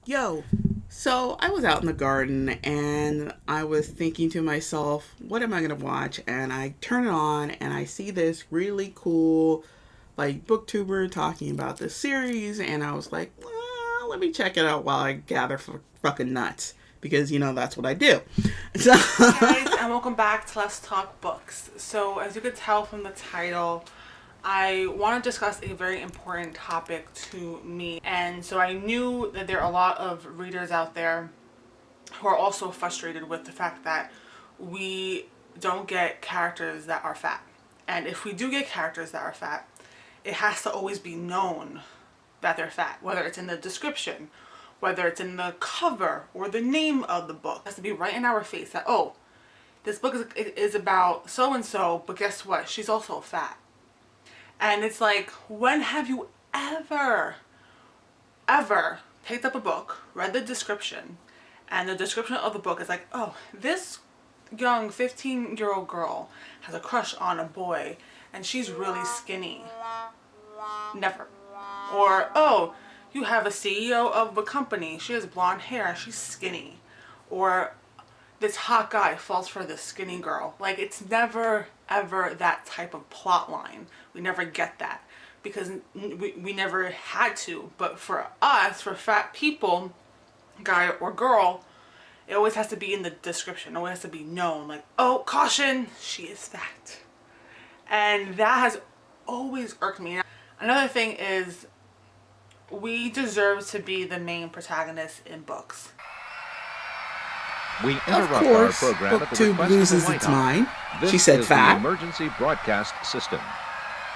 Yo, so I was out in the garden and I was thinking to myself, what am I going to watch? And I turn it on and I see this really cool, like, booktuber talking about this series. And I was like, well, let me check it out while I gather for fucking nuts. Because, that's what I do. So, Hey guys, and welcome back to Let's Talk Books. So, as you could tell from the title, I want to discuss a very important topic to me. And so I knew that there are a lot of readers out there who are also frustrated with the fact that we don't get characters that are fat. And if we do get characters that are fat, it has to always be known that they're fat, whether it's in the description, whether it's in the cover or the name of the book. It has to be right in our face that, oh, this book is about so and so, but guess what? She's also fat. And it's like, when have you ever picked up a book, read the description, and the description of the book is like, oh, this young 15-year-old girl has a crush on a boy and she's really skinny. Never. Or, oh, you have a CEO of a company, she has blonde hair, she's skinny. Or this hot guy falls for this skinny girl. Like, it's never ever that type of plot line. We never get that because we never had to. But for us, for fat people, guy or girl, it always has to be in the description. It always has to be known, like, oh, caution, she is fat. And that has always irked me. Another thing is, we deserve to be the main protagonist in books. We of interrupt our course, program at the BookTube request of the loses White its House. mind. This She said is fat. the emergency broadcast system.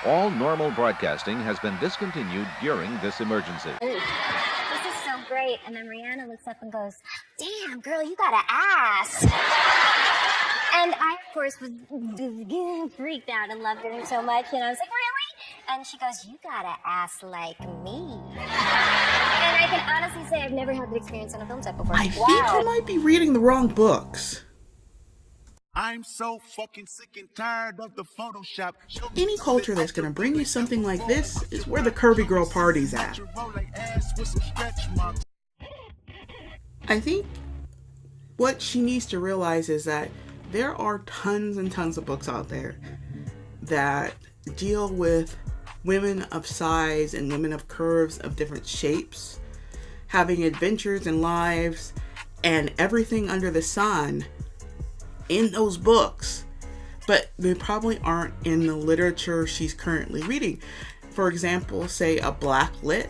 All normal broadcasting has been discontinued during this emergency. This is so great. And then Rihanna looks up and goes, damn, girl, you got an ass. And I, of course, was freaked out and loved her so much. And I was like, really? And she goes, you got an ass like me. And I can honestly say I've never had that experience on a film set before. I think you might be reading the wrong books. I'm so fucking sick and tired of the Photoshop. Any culture that's going to bring you something like this is where the curvy girl party's at. I think what she needs to realize is that there are tons and tons of books out there that deal with women of size and women of curves of different shapes, having adventures and lives and everything under the sun in those books, but they probably aren't in the literature she's currently reading. For example, say a Blacklit.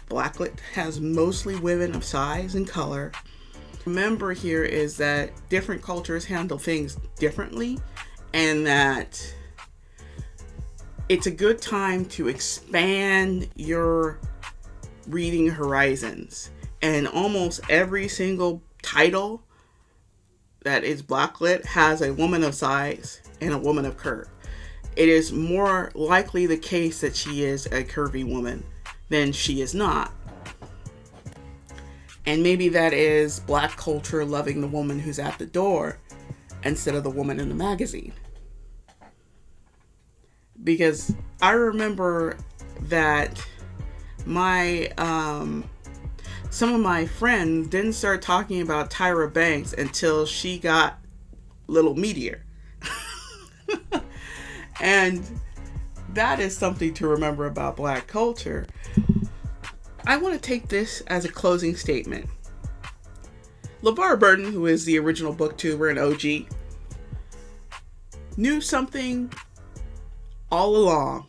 Blacklit has mostly women of size and color. Remember here is that different cultures handle things differently, and that it's a good time to expand your reading horizons. And almost every single title that is Blacklit has a woman of size and a woman of curve. It is more likely the case that she is a curvy woman than she is not. And maybe that is Black culture loving the woman who's at the door instead of the woman in the magazine. Because I remember that some of my friends didn't start talking about Tyra Banks until she got Little Meteor. And that is something to remember about Black culture. I want to take this as a closing statement. LeVar Burton, who is the original booktuber and OG, knew something all along.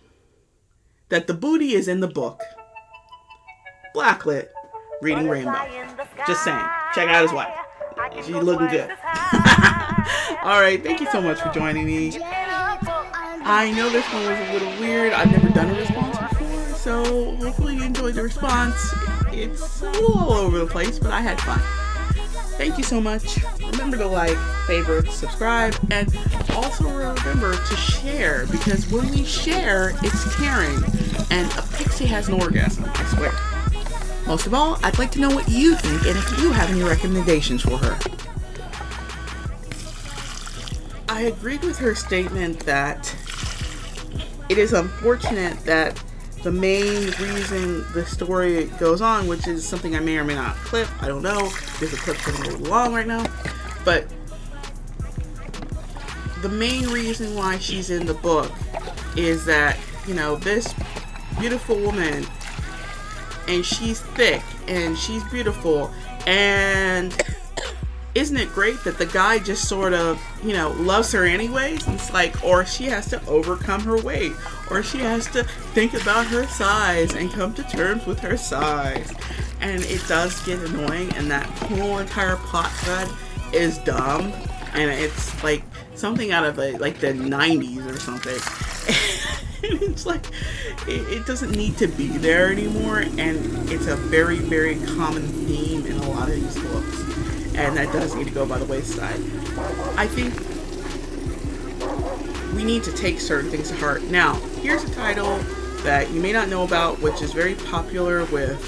That the booty is in the book. Blacklit, reading Rainbow. Just saying. Check out his wife. She's looking good. Alright, thank you so much for joining me. I know this one was a little weird. I've never done a response before, so hopefully you enjoyed the response. It's a little all over the place, but I had fun. Thank you so much. Remember to like, favorite, subscribe, and also remember to share, because when we share, it's caring, and a pixie has an orgasm, I swear. Most of all, I'd like to know what you think, and if you have any recommendations for her. I agreed with her statement that it is unfortunate that the main reason the story goes on, which is something I may or may not clip, I don't know, because the clip's getting a little long right now, but the main reason why she's in the book is that, you know, this beautiful woman, and she's thick, and she's beautiful, and isn't it great that the guy just sort of, you know, loves her anyways? It's like, or she has to overcome her weight, or she has to think about her size and come to terms with her size. And it does get annoying, and that whole entire plot thread is dumb, and it's like something out of like the 90s or something. And it's like, it doesn't need to be there anymore, and it's a very, very common theme in a lot of these books. And that does need to go by the wayside. I think we need to take certain things to heart. Now, here's a title that you may not know about, which is very popular with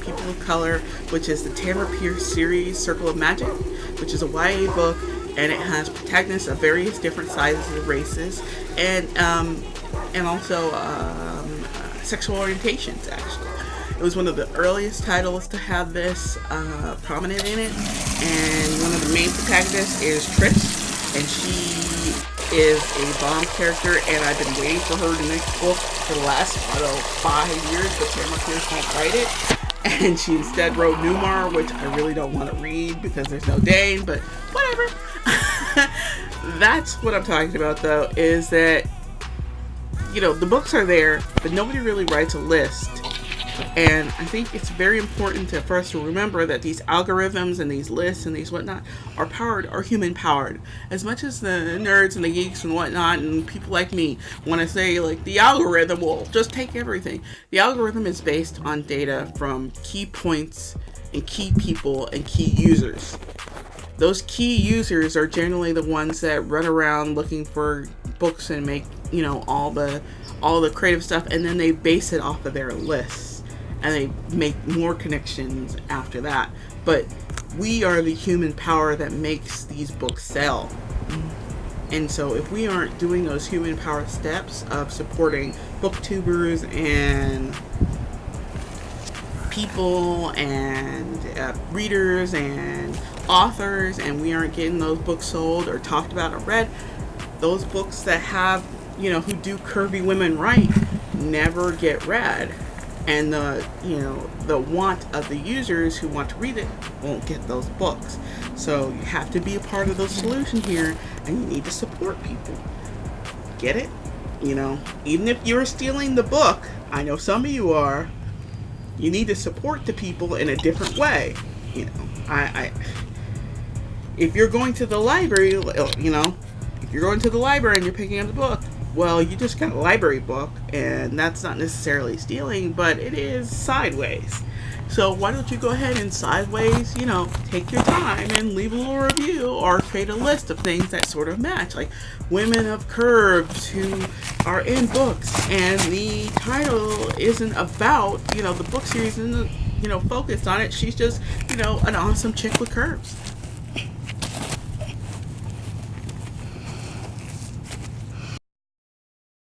people of color, which is the Tamara Pierce series, Circle of Magic, which is a YA book, and it has protagonists of various different sizes and races, and also sexual orientations, actually. It was one of the earliest titles to have this prominent in it, and one of the main protagonists is Trish, and she is a bomb character, and I've been waiting for her to make a book for the last, 5 years, but Tamara Pierce won't write it, and she instead wrote Newmar, which I really don't want to read because there's no Dane, but whatever. That's what I'm talking about, though, is that, you know, the books are there, but nobody really writes a list. And I think it's very important for us to remember that these algorithms and these lists and these whatnot are human powered. As much as the nerds and the geeks and whatnot and people like me want to say, like, the algorithm will just take everything. The algorithm is based on data from key points and key people and key users. Those key users are generally the ones that run around looking for books and make, you know, all the creative stuff, and then they base it off of their lists. And they make more connections after that. But we are the human power that makes these books sell. And so if we aren't doing those human power steps of supporting booktubers and people and readers and authors, and we aren't getting those books sold or talked about or read, those books that have, you know, who do curvy women right never get read. And the want of the users who want to read it won't get those books. So you have to be a part of the solution here, and you need to support people. Get it? You know, even if you're stealing the book, I know some of you are, you need to support the people in a different way. You know, if you're going to the library, you know, if you're going to the library and you're picking up the book, well, you just got a library book, and that's not necessarily stealing, but it is sideways. So why don't you go ahead and sideways, you know, take your time and leave a little review or create a list of things that sort of match, like women of curves who are in books, and the title isn't about, you know, the book series isn't, you know, focused on it. She's just, you know, an awesome chick with curves.